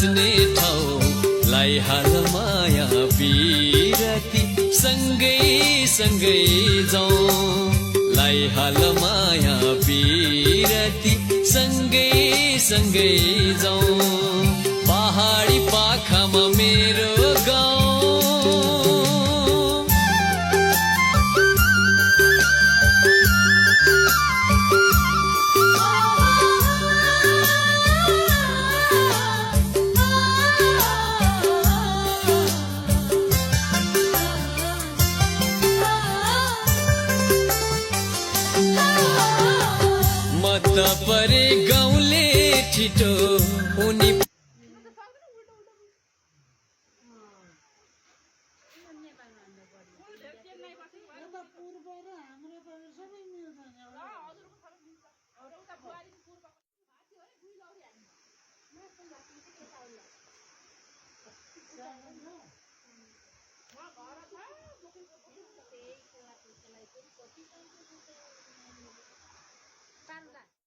बस्ने ठाउँलाई हाल माया पिरती सँगै सँगै जाउँ लाई हाल माया पिरती सँगै सँगै जाउँ पहाडी पाखामा मेरो गाउँ परे गाउँले छिटो उनी